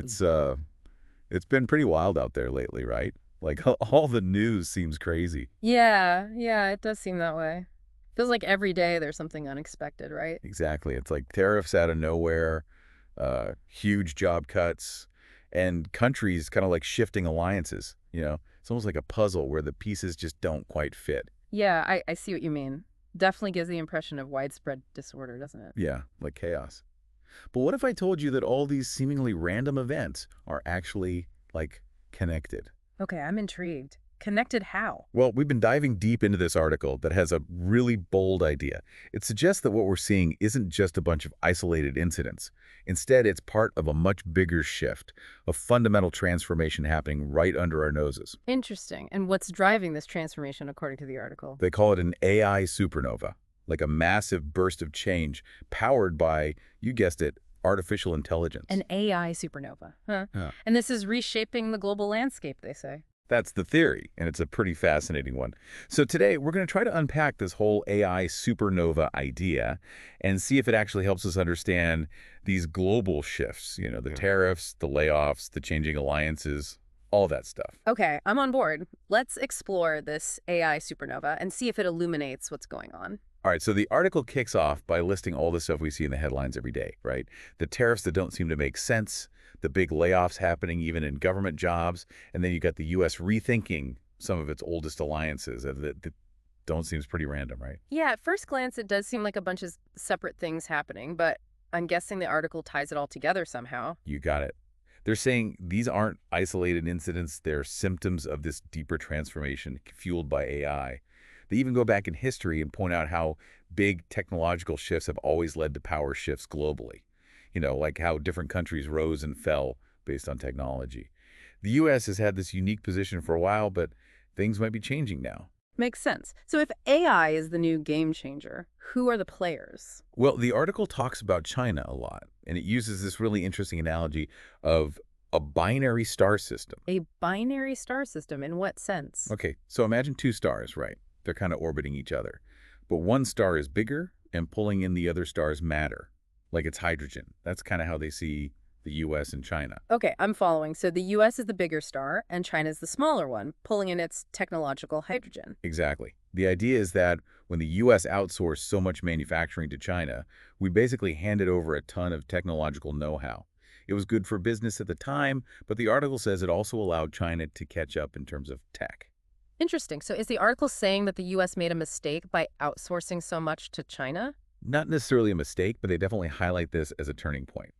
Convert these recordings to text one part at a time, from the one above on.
It's been pretty wild out there lately, right? Like all the news seems crazy. Yeah, yeah, it does seem that way. Feels like every day there's something unexpected, right? Exactly. It's like tariffs out of nowhere, huge job cuts, and countries kind of like shifting alliances, you know? It's almost like a puzzle where the pieces just don't quite fit. Yeah, I see what you mean. Definitely gives the impression of widespread disorder, doesn't it? Yeah, like chaos. But what if I told you that all these seemingly random events are actually, like, connected? Okay, I'm intrigued. Connected how? Well, we've been diving deep into this article that has a really bold idea. It suggests that what we're seeing isn't just a bunch of isolated incidents. Instead, it's part of a much bigger shift, a fundamental transformation happening right under our noses. Interesting. And what's driving this transformation according to the article? They call it an AI supernova, like a massive burst of change powered by, you guessed it, artificial intelligence. An AI supernova, huh? Yeah. And this is reshaping the global landscape, they say. That's the theory, and it's a pretty fascinating one. So today, we're going to try to unpack this whole AI supernova idea and see if it actually helps us understand these global shifts, the tariffs, the layoffs, the changing alliances, all that stuff. Okay, I'm on board. Let's explore this AI supernova and see if it illuminates what's going on. All right, so the article kicks off by listing all the stuff we see in the headlines every day, right? The tariffs that don't seem to make sense, the big layoffs happening even in government jobs, and then you got the U.S. rethinking some of its oldest alliances that don't seems pretty random, right? Yeah, at first glance, it does seem like a bunch of separate things happening, but I'm guessing the article ties it all together somehow. You got it. They're saying these aren't isolated incidents, they're symptoms of this deeper transformation fueled by AI. They even go back in history and point out how big technological shifts have always led to power shifts globally. Like how different countries rose and fell based on technology. The U.S. has had this unique position for a while, but things might be changing now. Makes sense. So if AI is the new game changer, who are the players? Well, the article talks about China a lot, and it uses this really interesting analogy of a binary star system. A binary star system, in what sense? Okay, so imagine two stars, right? They're kind of orbiting each other. But one star is bigger, and pulling in the other star's matter, like it's hydrogen. That's kind of how they see the U.S. and China. Okay, I'm following. So the US is the bigger star, and China's the smaller one, pulling in its technological hydrogen. Exactly. The idea is that when the U.S. outsourced so much manufacturing to China, we basically handed over a ton of technological know-how. It was good for business at the time, but the article says it also allowed China to catch up in terms of tech. Interesting. So is the article saying that the US made a mistake by outsourcing so much to China? Not necessarily a mistake, but they definitely highlight this as a turning point.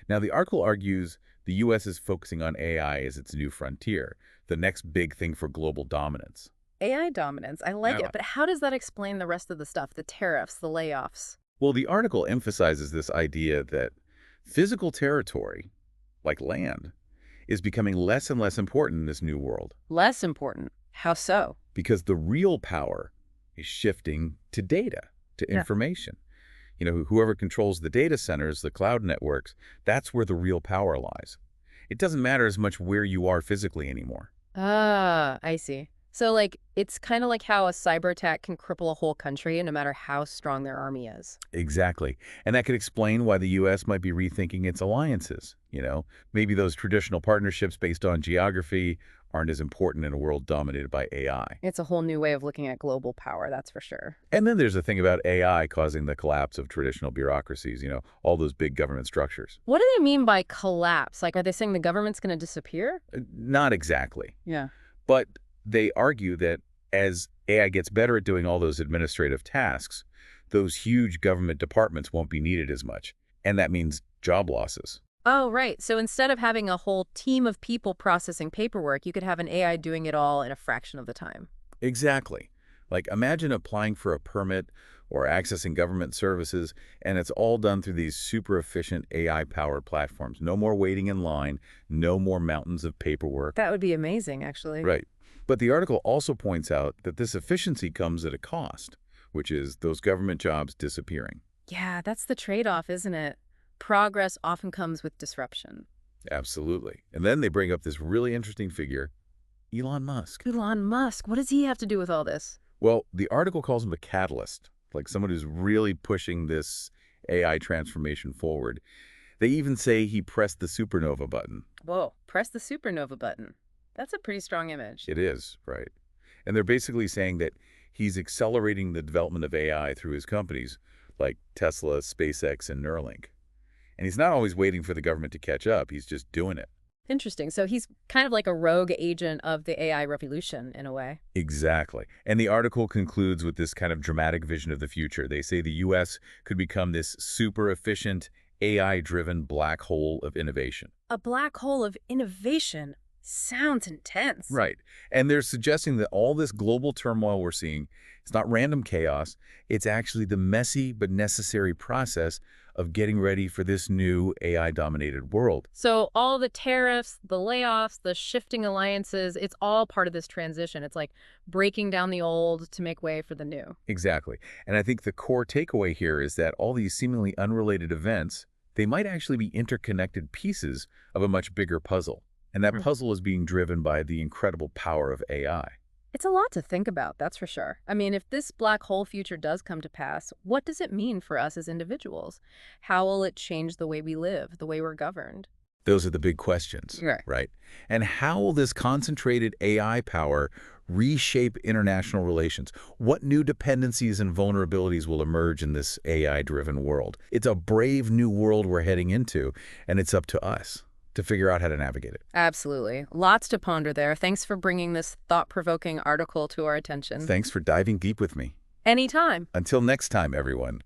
Now, the article argues the U.S. is focusing on AI as its new frontier, the next big thing for global dominance. AI dominance, I like Yeah. it, but how does that explain the rest of the stuff, the tariffs, the layoffs? Well, the article emphasizes this idea that physical territory, like land, is becoming less and less important in this new world Less important. How so? because the real power is shifting to data, to Yeah. information. Whoever controls the data centers, the cloud networks, that's where the real power lies. It doesn't matter as much where you are physically anymore. Ah, I see. So, like, it's kind of like how a cyber attack can cripple a whole country no matter how strong their army is. Exactly. And that could explain why the U.S. might be rethinking its alliances. Maybe those traditional partnerships based on geography aren't as important in a world dominated by AI. It's a whole new way of looking at global power, that's for sure. And then there's the thing about AI causing the collapse of traditional bureaucracies, all those big government structures. What do they mean by collapse? Like, are they saying the government's going to disappear? Not exactly. Yeah. But they argue that as AI gets better at doing all those administrative tasks, those huge government departments won't be needed as much. And that means job losses. Oh, right. So instead of having a whole team of people processing paperwork, you could have an AI doing it all in a fraction of the time. Exactly. Like imagine applying for a permit or accessing government services, and it's all done through these super efficient AI-powered platforms. No more waiting in line, no more mountains of paperwork. That would be amazing, actually. Right. But the article also points out that this efficiency comes at a cost, which is those government jobs disappearing. Yeah, that's the trade-off, isn't it? Progress often comes with disruption. Absolutely. And then they bring up this really interesting figure, Elon Musk. Elon Musk, what does he have to do with all this? Well, the article calls him a catalyst, like someone who's really pushing this AI transformation forward. They even say he pressed the supernova button. Whoa, press the supernova button. That's a pretty strong image. It is, right? And they're basically saying that he's accelerating the development of AI through his companies, like Tesla, SpaceX, and Neuralink. And he's not always waiting for the government to catch up. He's just doing it. Interesting. So he's kind of like a rogue agent of the AI revolution in a way. Exactly. And the article concludes with this kind of dramatic vision of the future. They say the U.S. could become this super efficient, AI-driven black hole of innovation. A black hole of innovation. Sounds intense. Right. And they're suggesting that all this global turmoil we're seeing, it's not random chaos. It's actually the messy but necessary process of getting ready for this new AI-dominated world. So all the tariffs, the layoffs, the shifting alliances, it's all part of this transition. It's like breaking down the old to make way for the new. Exactly. And I think the core takeaway here is that all these seemingly unrelated events, they might actually be interconnected pieces of a much bigger puzzle. And that puzzle is being driven by the incredible power of AI. It's a lot to think about, that's for sure. I mean, if this black hole future does come to pass, what does it mean for us as individuals? How will it change the way we live, the way we're governed? Those are the big questions, right? And how will this concentrated AI power reshape international relations? What new dependencies and vulnerabilities will emerge in this AI-driven world? It's a brave new world we're heading into, and it's up to us to figure out how to navigate it. Absolutely. Lots to ponder there. Thanks for bringing this thought-provoking article to our attention. Thanks for diving deep with me. Anytime. Until next time, everyone.